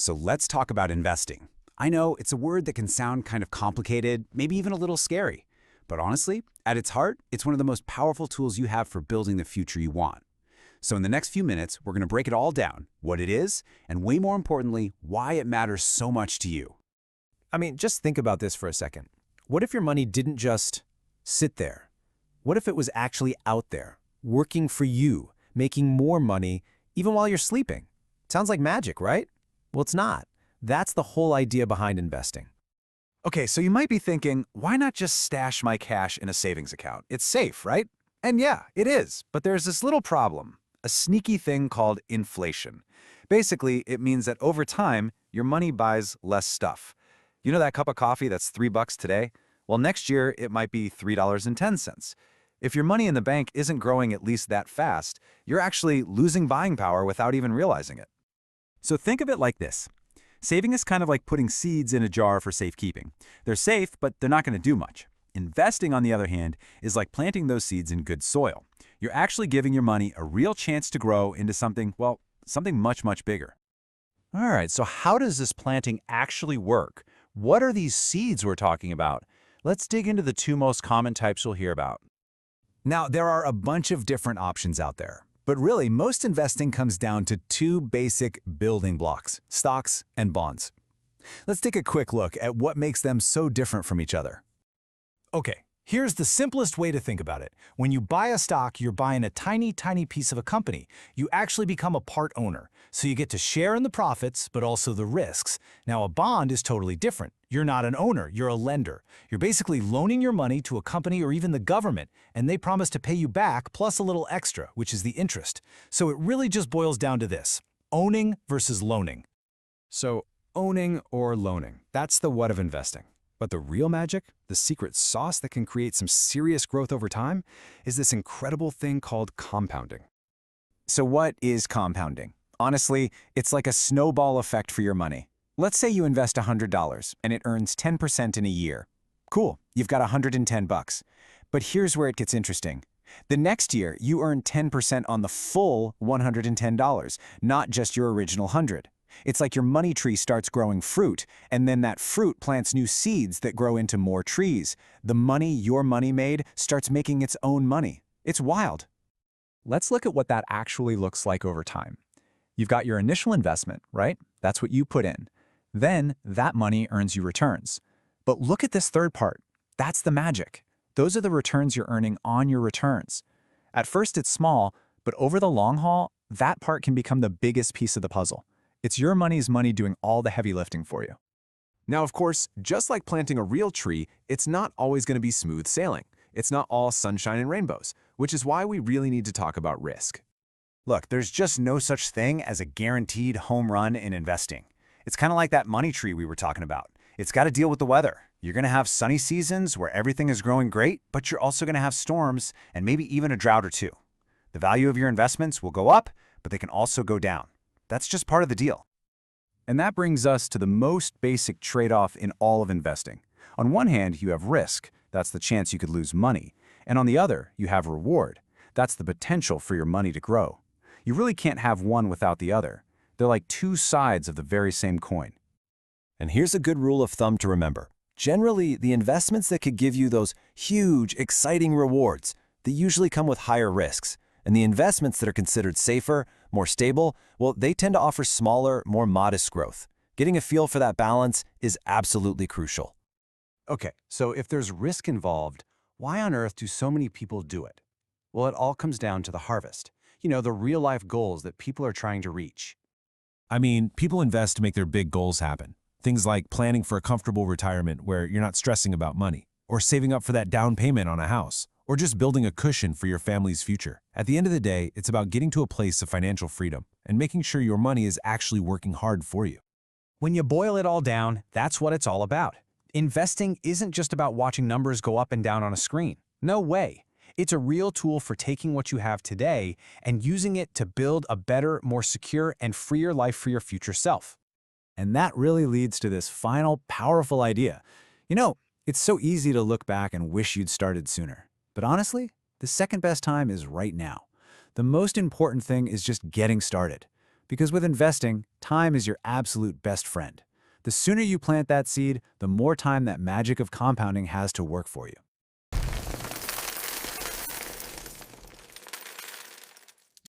so let's talk about investing. I know it's a word that can sound kind of complicated, maybe even a little scary. But honestly, at its heart, it's one of the most powerful tools you have for building the future you want. So in the next few minutes, we're going to break it all down, what it is, and way more importantly, why it matters so much to you. I mean, just think about this for a second. What if your money didn't just sit there? What if it was actually out there, working for you, making more money, even while you're sleeping? Sounds like magic, right? Well, it's not. That's the whole idea behind investing. Okay, so you might be thinking, why not just stash my cash in a savings account? It's safe, right? And yeah, it is, but there's this little problem, a sneaky thing called inflation. Basically, it means that over time, your money buys less stuff. You know that cup of coffee that's $3 today? Well, next year, it might be $3.10. If your money in the bank isn't growing at least that fast, you're actually losing buying power without even realizing it. So think of it like this. Saving is kind of like putting seeds in a jar for safekeeping. They're safe, but they're not going to do much. Investing, on the other hand, is like planting those seeds in good soil. You're actually giving your money a real chance to grow into something, well, something much, much bigger. All right, so how does this planting actually work? What are these seeds we're talking about? Let's dig into the two most common types you'll hear about. Now, there are a bunch of different options out there. But really, most investing comes down to two basic building blocks, stocks and bonds. Let's take a quick look at what makes them so different from each other. Okay, here's the simplest way to think about it. When you buy a stock, you're buying a tiny, tiny piece of a company. You actually become a part owner, so you get to share in the profits, but also the risks. Now, a bond is totally different. You're not an owner, you're a lender. You're basically loaning your money to a company or even the government, and they promise to pay you back plus a little extra, which is the interest. So it really just boils down to this: owning versus loaning. So owning or loaning, that's the what of investing. But the real magic, the secret sauce that can create some serious growth over time, is this incredible thing called compounding. So what is compounding? Honestly, it's like a snowball effect for your money. Let's say you invest $100 and it earns 10% in a year. Cool, you've got $110. But here's where it gets interesting. The next year, you earn 10% on the full $110, not just your original 100. It's like your money tree starts growing fruit, and then that fruit plants new seeds that grow into more trees. The money your money made starts making its own money. It's wild. Let's look at what that actually looks like over time. You've got your initial investment, right? That's what you put in. Then that money earns you returns. But look at this third part. That's the magic. Those are the returns you're earning on your returns. At first it's small, but over the long haul, that part can become the biggest piece of the puzzle. It's your money's money doing all the heavy lifting for you. Now, of course, just like planting a real tree, it's not always going to be smooth sailing. It's not all sunshine and rainbows, which is why we really need to talk about risk. Look, there's just no such thing as a guaranteed home run in investing. It's kind of like that money tree we were talking about. It's got to deal with the weather. You're going to have sunny seasons where everything is growing great, but you're also going to have storms and maybe even a drought or two. The value of your investments will go up, but they can also go down. That's just part of the deal. And that brings us to the most basic trade-off in all of investing. On one hand, you have risk. That's the chance you could lose money. And on the other, you have reward. That's the potential for your money to grow. You really can't have one without the other. They're like two sides of the very same coin. And here's a good rule of thumb to remember. Generally, the investments that could give you those huge, exciting rewards, they usually come with higher risks. And the investments that are considered safer, more stable, well, they tend to offer smaller, more modest growth. Getting a feel for that balance is absolutely crucial. Okay, so if there's risk involved, why on earth do so many people do it? Well, it all comes down to the harvest. You know, the real-life goals that people are trying to reach. I mean, people invest to make their big goals happen. Things like planning for a comfortable retirement where you're not stressing about money, or saving up for that down payment on a house, or just building a cushion for your family's future. At the end of the day, it's about getting to a place of financial freedom and making sure your money is actually working hard for you. When you boil it all down, that's what it's all about. Investing isn't just about watching numbers go up and down on a screen. No way. It's a real tool for taking what you have today and using it to build a better, more secure, and freer life for your future self. And that really leads to this final, powerful idea. You know, it's so easy to look back and wish you'd started sooner. But honestly, the second best time is right now. The most important thing is just getting started. Because with investing, time is your absolute best friend. The sooner you plant that seed, the more time that magic of compounding has to work for you.